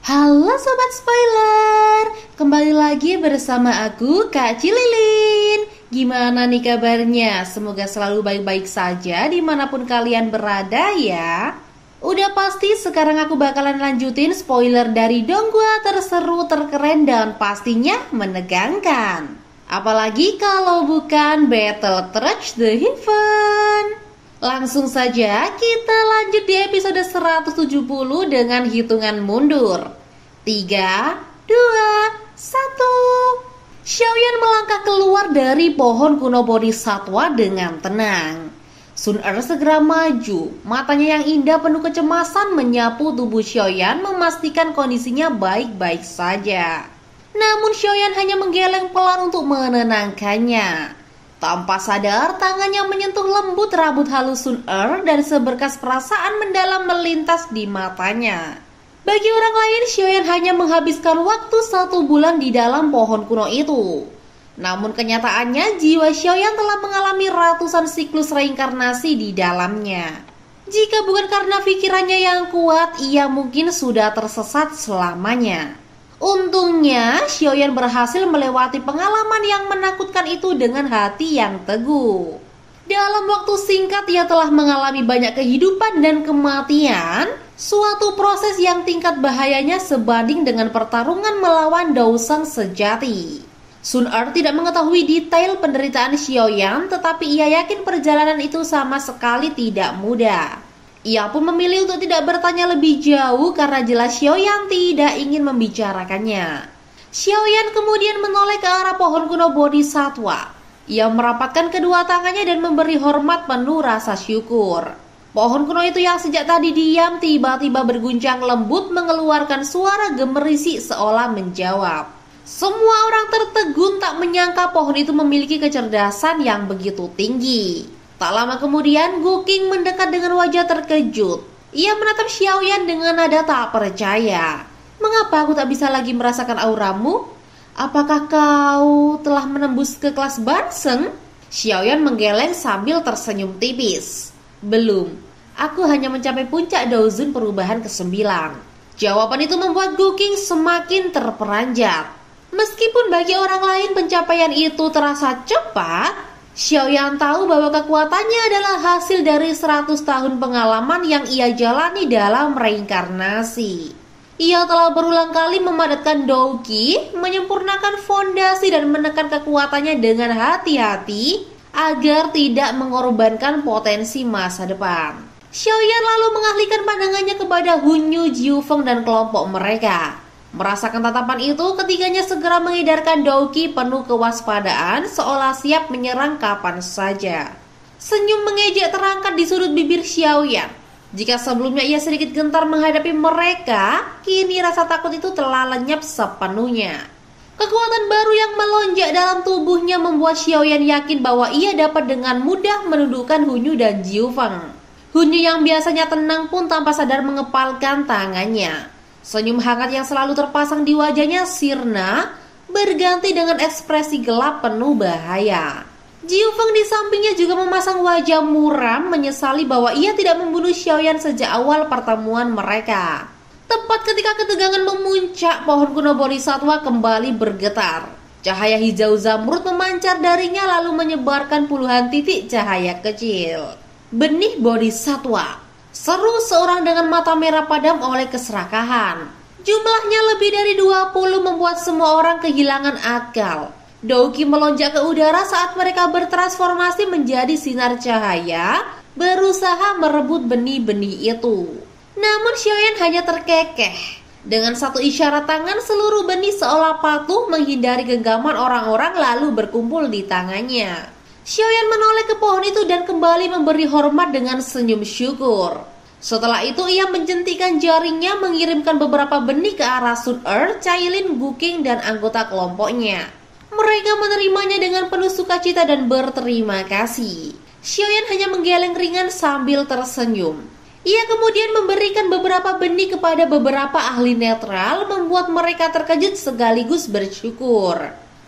Halo Sobat Spoiler, kembali lagi bersama aku Kak Cililin. Gimana nih kabarnya? Semoga selalu baik-baik saja dimanapun kalian berada ya. Udah pasti sekarang aku bakalan lanjutin spoiler dari Donghua terseru, terkeren, dan pastinya menegangkan. Apalagi kalau bukan Battle Touch the Heaven. Langsung saja kita lanjut di episode 170 dengan hitungan mundur. 3, 2, 1. Xiaoyan melangkah keluar dari pohon kuno Bodhisattva dengan tenang. Sun Er segera maju, matanya yang indah penuh kecemasan menyapu tubuh Xiaoyan memastikan kondisinya baik-baik saja. Namun Xiaoyan hanya menggeleng pelan untuk menenangkannya. Tanpa sadar, tangannya menyentuh lembut rambut halus Sun Er dan seberkas perasaan mendalam melintas di matanya. Bagi orang lain, Xiaoyan hanya menghabiskan waktu 1 bulan di dalam pohon kuno itu. Namun kenyataannya, jiwa Xiaoyan telah mengalami ratusan siklus reinkarnasi di dalamnya. Jika bukan karena pikirannya yang kuat, ia mungkin sudah tersesat selamanya. Untungnya, Xiaoyan berhasil melewati pengalaman yang menakutkan itu dengan hati yang teguh. Dalam waktu singkat, ia telah mengalami banyak kehidupan dan kematian, suatu proses yang tingkat bahayanya sebanding dengan pertarungan melawan Douseng sejati. Sun Er tidak mengetahui detail penderitaan Xiaoyan, tetapi ia yakin perjalanan itu sama sekali tidak mudah. Ia pun memilih untuk tidak bertanya lebih jauh karena jelas Xiaoyan tidak ingin membicarakannya. Xiaoyan kemudian menoleh ke arah pohon kuno Bodhisattva. Ia merapatkan kedua tangannya dan memberi hormat penuh rasa syukur. Pohon kuno itu yang sejak tadi diam tiba-tiba berguncang lembut mengeluarkan suara gemerisi seolah menjawab. Semua orang tertegun tak menyangka pohon itu memiliki kecerdasan yang begitu tinggi. Tak lama kemudian, Guking mendekat dengan wajah terkejut. Ia menatap Xiaoyan dengan nada tak percaya. "Mengapa aku tak bisa lagi merasakan auramu? Apakah kau telah menembus ke kelas Banseng?" Xiaoyan menggeleng sambil tersenyum tipis. "Belum, aku hanya mencapai puncak Douzun perubahan ke-9. Jawaban itu membuat Guking semakin terperanjat. Meskipun bagi orang lain pencapaian itu terasa cepat, Xiaoyan tahu bahwa kekuatannya adalah hasil dari 100 tahun pengalaman yang ia jalani dalam reinkarnasi. Ia telah berulang kali memadatkan Douqi, menyempurnakan fondasi dan menekan kekuatannya dengan hati-hati agar tidak mengorbankan potensi masa depan. Xiaoyan lalu mengalihkan pandangannya kepada Hunyu, Jiufeng, dan kelompok mereka. Merasakan tatapan itu, ketiganya segera mengedarkan Douqi penuh kewaspadaan seolah siap menyerang kapan saja. Senyum mengejek terangkat di sudut bibir Xiaoyan. Jika sebelumnya ia sedikit gentar menghadapi mereka, kini rasa takut itu telah lenyap sepenuhnya. Kekuatan baru yang melonjak dalam tubuhnya membuat Xiaoyan yakin bahwa ia dapat dengan mudah menundukkan Hunyu dan Jiufeng. Hunyu yang biasanya tenang pun tanpa sadar mengepalkan tangannya. Senyum hangat yang selalu terpasang di wajahnya sirna berganti dengan ekspresi gelap penuh bahaya. Jiufeng di sampingnya juga memasang wajah muram menyesali bahwa ia tidak membunuh Xiaoyan sejak awal pertemuan mereka. Tepat ketika ketegangan memuncak, pohon kuno Bodhisattva kembali bergetar. Cahaya hijau zamrud memancar darinya lalu menyebarkan puluhan titik cahaya kecil. "Benih Bodhisattva," seru seorang dengan mata merah padam oleh keserakahan. Jumlahnya lebih dari 20 membuat semua orang kehilangan akal. Douqi melonjak ke udara saat mereka bertransformasi menjadi sinar cahaya, berusaha merebut benih-benih itu. Namun Xiaoyan hanya terkekeh. Dengan satu isyarat tangan, seluruh benih seolah patuh menghindari genggaman orang-orang lalu berkumpul di tangannya. Xiaoyan menoleh ke pohon itu dan kembali memberi hormat dengan senyum syukur. Setelah itu ia menjentikan jaringnya mengirimkan beberapa benih ke arah Sun Er, Cailin, Guking, dan anggota kelompoknya. Mereka menerimanya dengan penuh sukacita dan berterima kasih. Xiaoyan hanya menggeleng ringan sambil tersenyum. Ia kemudian memberikan beberapa benih kepada beberapa ahli netral, membuat mereka terkejut sekaligus bersyukur.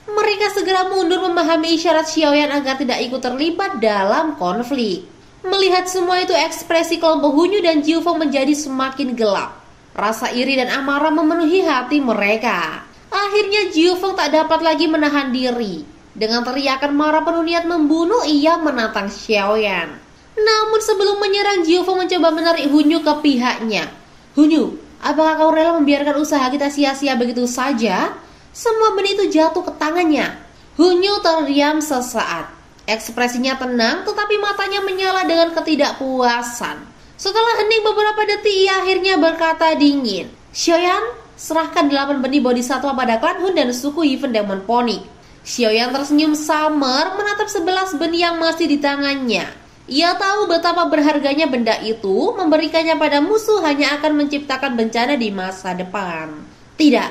Mereka segera mundur memahami isyarat Xiaoyan agar tidak ikut terlibat dalam konflik. Melihat semua itu, ekspresi kelompok Hunyu dan Jiufeng menjadi semakin gelap. Rasa iri dan amarah memenuhi hati mereka. Akhirnya Jiu Feng tak dapat lagi menahan diri. Dengan teriakan marah penuh niat membunuh, ia menantang Xiaoyan. Namun sebelum menyerang, Jiu Feng mencoba menarik Hunyu ke pihaknya. Hunyu, apakah kau rela membiarkan usaha kita sia-sia begitu saja? Semua benih itu jatuh ke tangannya. Hunyu terdiam sesaat. Ekspresinya tenang tetapi matanya menyala dengan ketidakpuasan. Setelah hening beberapa detik, ia akhirnya berkata dingin. Xiaoyan, serahkan 8 benih bodhisatwa pada klan Hun dan suku Heaven Demon Phoenix. Xiaoyan tersenyum samar menatap 11 benih yang masih di tangannya. Ia tahu betapa berharganya benda itu, memberikannya pada musuh hanya akan menciptakan bencana di masa depan. Tidak,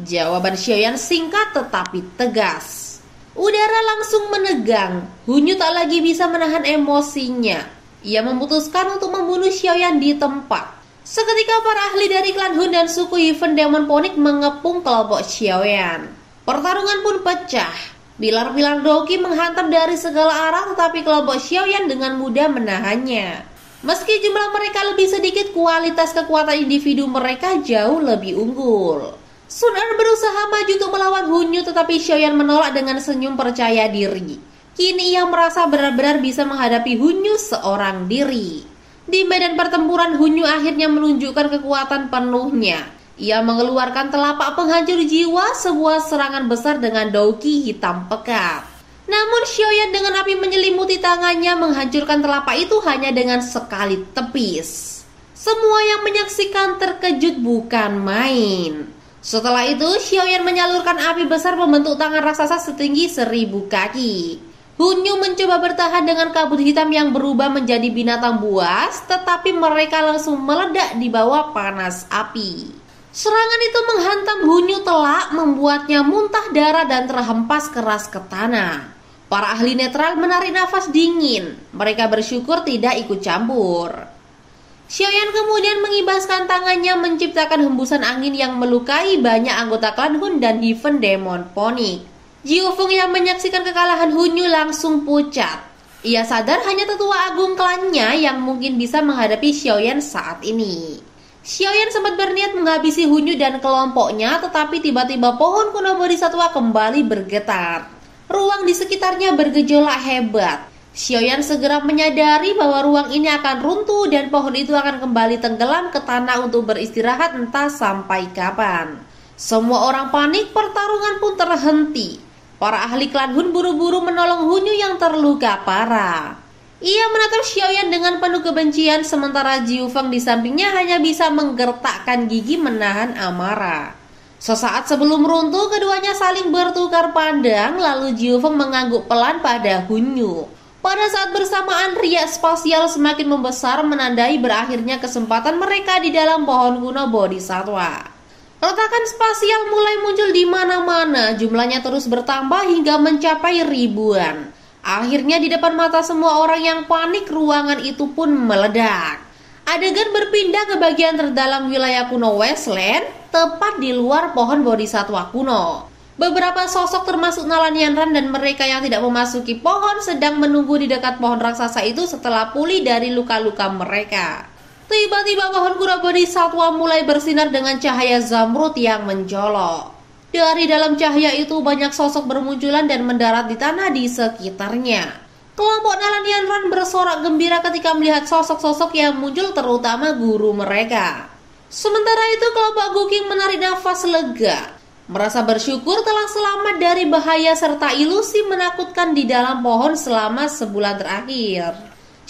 jawaban Xiaoyan singkat tetapi tegas. Udara langsung menegang. Hunyu tak lagi bisa menahan emosinya. Ia memutuskan untuk membunuh Xiaoyan di tempat. Seketika para ahli dari klan Hun dan suku Heaven Demon Phoenix mengepung kelompok Xiaoyan. Pertarungan pun pecah. Pilar-pilar Doki menghantam dari segala arah, tetapi kelompok Xiaoyan dengan mudah menahannya. Meski jumlah mereka lebih sedikit, kualitas kekuatan individu mereka jauh lebih unggul. Sun Er berusaha maju untuk melawan Hunyu, tetapi Xiaoyan menolak dengan senyum percaya diri. Kini ia merasa benar-benar bisa menghadapi Hunyu seorang diri. Di medan pertempuran, Hunyu akhirnya menunjukkan kekuatan penuhnya. Ia mengeluarkan telapak penghancur jiwa, sebuah serangan besar dengan Doki hitam pekat. Namun Xiaoyan dengan api menyelimuti tangannya menghancurkan telapak itu hanya dengan sekali tepis. Semua yang menyaksikan terkejut bukan main. Setelah itu, Xiaoyan menyalurkan api besar membentuk tangan raksasa setinggi 1000 kaki. Hunyu mencoba bertahan dengan kabut hitam yang berubah menjadi binatang buas, tetapi mereka langsung meledak di bawah panas api. Serangan itu menghantam Hunyu telak, membuatnya muntah darah dan terhempas keras ke tanah. Para ahli netral menarik nafas dingin. Mereka bersyukur tidak ikut campur. Xiaoyan kemudian mengibaskan tangannya menciptakan hembusan angin yang melukai banyak anggota klan Hun dan Heaven Demon Phoenix. Jiu Feng yang menyaksikan kekalahan Hunyu langsung pucat. Ia sadar hanya tetua agung klannya yang mungkin bisa menghadapi Xiaoyan saat ini. Xiaoyan sempat berniat menghabisi Hunyu dan kelompoknya, tetapi tiba-tiba pohon kuno bodhisatwa kembali bergetar. Ruang di sekitarnya bergejolak hebat. Xiaoyan segera menyadari bahwa ruang ini akan runtuh dan pohon itu akan kembali tenggelam ke tanah untuk beristirahat entah sampai kapan. Semua orang panik, pertarungan pun terhenti. Para ahli klan Hun buru-buru menolong Hunyu yang terluka parah. Ia menatap Xiaoyan dengan penuh kebencian, sementara Jiu Feng di sampingnya hanya bisa menggertakkan gigi menahan amarah. Sesaat sebelum runtuh, keduanya saling bertukar pandang, lalu Jiu Feng mengangguk pelan pada Hunyu. Pada saat bersamaan, riak spasial semakin membesar menandai berakhirnya kesempatan mereka di dalam pohon kuno bodhisatwa. Retakan spasial mulai muncul di mana-mana, jumlahnya terus bertambah hingga mencapai ribuan. Akhirnya di depan mata semua orang yang panik, ruangan itu pun meledak. Adegan berpindah ke bagian terdalam wilayah kuno Westland, tepat di luar pohon bodhisatwa kuno. Beberapa sosok termasuk Nalanianran dan mereka yang tidak memasuki pohon sedang menunggu di dekat pohon raksasa itu setelah pulih dari luka-luka mereka. Tiba-tiba pohon kuno bodhisatwa mulai bersinar dengan cahaya zamrud yang menjolok. Dari dalam cahaya itu banyak sosok bermunculan dan mendarat di tanah di sekitarnya. Kelompok Nalanianran bersorak gembira ketika melihat sosok-sosok yang muncul, terutama guru mereka. Sementara itu kelompok Guking menarik nafas lega. Merasa bersyukur telah selamat dari bahaya serta ilusi menakutkan di dalam pohon selama sebulan terakhir.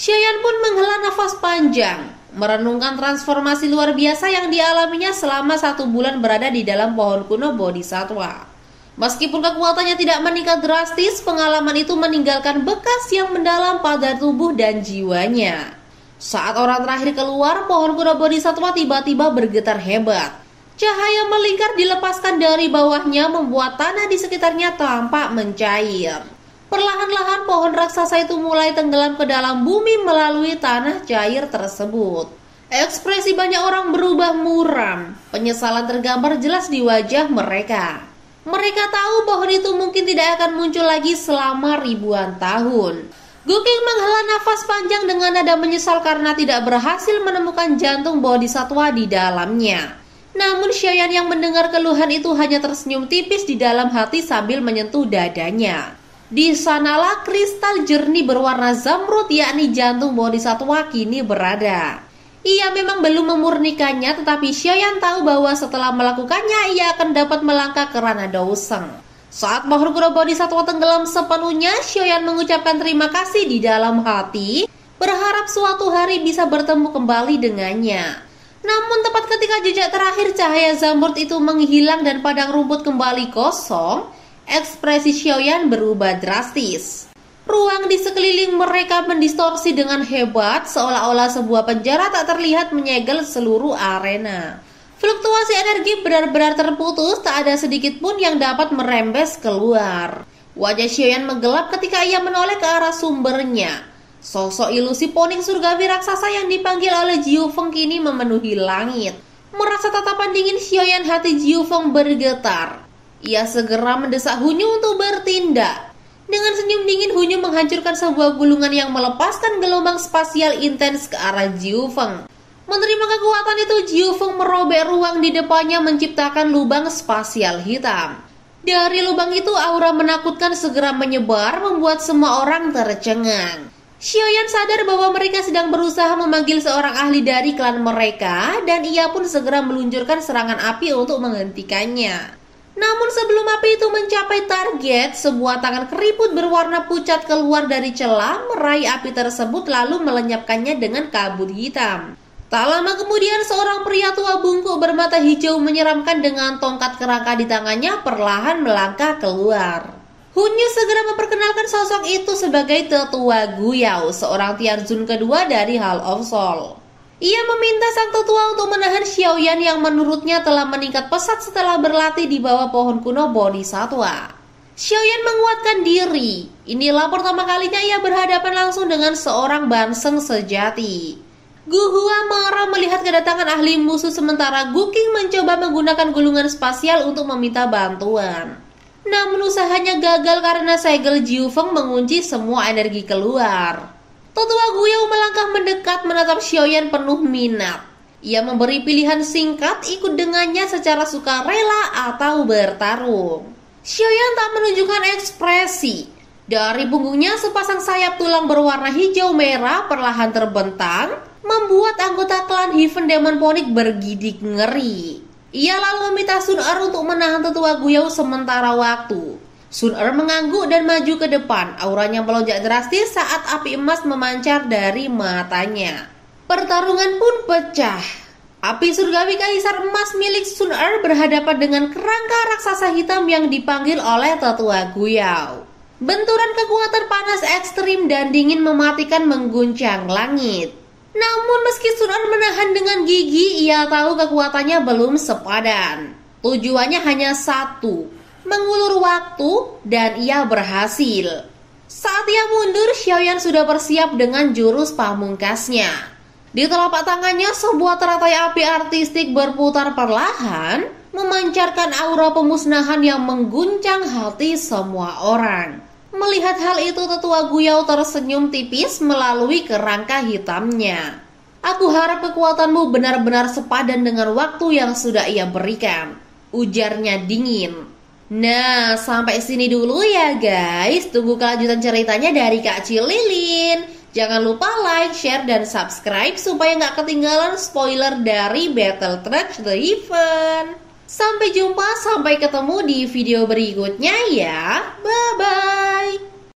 Xiaoyan pun menghela nafas panjang, merenungkan transformasi luar biasa yang dialaminya selama 1 bulan berada di dalam pohon kuno bodhisatwa. Meskipun kekuatannya tidak meningkat drastis, pengalaman itu meninggalkan bekas yang mendalam pada tubuh dan jiwanya. Saat orang terakhir keluar, pohon kuno bodhisatwa tiba-tiba bergetar hebat. Cahaya melingkar dilepaskan dari bawahnya membuat tanah di sekitarnya tampak mencair. Perlahan-lahan pohon raksasa itu mulai tenggelam ke dalam bumi melalui tanah cair tersebut. Ekspresi banyak orang berubah muram. Penyesalan tergambar jelas di wajah mereka. Mereka tahu pohon itu mungkin tidak akan muncul lagi selama ribuan tahun. Guking menghela nafas panjang dengan nada menyesal karena tidak berhasil menemukan jantung bodhisatwa di dalamnya. Namun Xiaoyan yang mendengar keluhan itu hanya tersenyum tipis di dalam hati sambil menyentuh dadanya. Di sanalah kristal jernih berwarna zamrud yakni jantung bodhisatwa kini berada. Ia memang belum memurnikannya, tetapi Xiaoyan tahu bahwa setelah melakukannya ia akan dapat melangkah ke ranah Douseng. Saat makhluk roh bodhisatwa tenggelam sepenuhnya, Xiaoyan mengucapkan terima kasih di dalam hati, berharap suatu hari bisa bertemu kembali dengannya. Namun tepat ketika jejak terakhir cahaya zamrud itu menghilang dan padang rumput kembali kosong, ekspresi Xiaoyan berubah drastis. Ruang di sekeliling mereka mendistorsi dengan hebat, seolah-olah sebuah penjara tak terlihat menyegel seluruh arena. Fluktuasi energi benar-benar terputus, tak ada sedikit pun yang dapat merembes keluar. Wajah Xiaoyan menggelap ketika ia menoleh ke arah sumbernya. Sosok ilusi poning surgawi raksasa yang dipanggil oleh Jiu Feng kini memenuhi langit. Merasa tatapan dingin Xiaoyan, hati Jiu Feng bergetar. Ia segera mendesak Hunyu untuk bertindak. Dengan senyum dingin, Hunyu menghancurkan sebuah gulungan yang melepaskan gelombang spasial intens ke arah Jiu Feng. Menerima kekuatan itu, Jiu Feng merobek ruang di depannya menciptakan lubang spasial hitam. Dari lubang itu aura menakutkan segera menyebar, membuat semua orang tercengang. Xiaoyan sadar bahwa mereka sedang berusaha memanggil seorang ahli dari klan mereka, dan ia pun segera meluncurkan serangan api untuk menghentikannya. Namun sebelum api itu mencapai target, sebuah tangan keriput berwarna pucat keluar dari celah, meraih api tersebut lalu melenyapkannya dengan kabut hitam. Tak lama kemudian seorang pria tua bungkuk bermata hijau menyeramkan dengan tongkat kerangka di tangannya perlahan melangkah keluar. Hunyu segera memperkenalkan sosok itu sebagai Tetua Guyao, seorang Tianzun kedua dari Hall of Soul. Ia meminta sang tetua untuk menahan Xiaoyan yang menurutnya telah meningkat pesat setelah berlatih di bawah pohon kuno bodhisatwa. Xiaoyan menguatkan diri. Inilah pertama kalinya ia berhadapan langsung dengan seorang banseng sejati. Gu Hua marah melihat kedatangan ahli musuh sementara Guking mencoba menggunakan gulungan spasial untuk meminta bantuan. Namun usahanya gagal karena segel Jiu Feng mengunci semua energi keluar. Tetua Guyao melangkah mendekat menatap Xiaoyan penuh minat. Ia memberi pilihan singkat, ikut dengannya secara sukarela atau bertarung. Xiaoyan tak menunjukkan ekspresi. Dari punggungnya sepasang sayap tulang berwarna hijau merah perlahan terbentang, membuat anggota klan Heaven Demon Phoenix bergidik ngeri. Ia lalu meminta Sun Er untuk menahan Tetua Guyao sementara waktu. Sun Er mengangguk dan maju ke depan. Auranya melonjak drastis saat api emas memancar dari matanya. Pertarungan pun pecah. Api surgawi kaisar emas milik Sun Er berhadapan dengan kerangka raksasa hitam yang dipanggil oleh Tetua Guyao. Benturan kekuatan panas ekstrim dan dingin mematikan mengguncang langit. Namun meski Sun Er menahan dengan gigi, ia tahu kekuatannya belum sepadan. Tujuannya hanya satu, mengulur waktu, dan ia berhasil. Saat ia mundur, Xiaoyan sudah bersiap dengan jurus pamungkasnya. Di telapak tangannya sebuah teratai api artistik berputar perlahan, memancarkan aura pemusnahan yang mengguncang hati semua orang. Melihat hal itu, Tetua Guyao tersenyum tipis melalui kerangka hitamnya. Aku harap kekuatanmu benar-benar sepadan dengan waktu yang sudah ia berikan, ujarnya dingin. Nah, sampai sini dulu ya guys. Tunggu kelanjutan ceritanya dari Kak Cililin. Jangan lupa like, share, dan subscribe supaya nggak ketinggalan spoiler dari Battle Tracks The Heaven. Sampai jumpa, sampai ketemu di video berikutnya ya. Bye.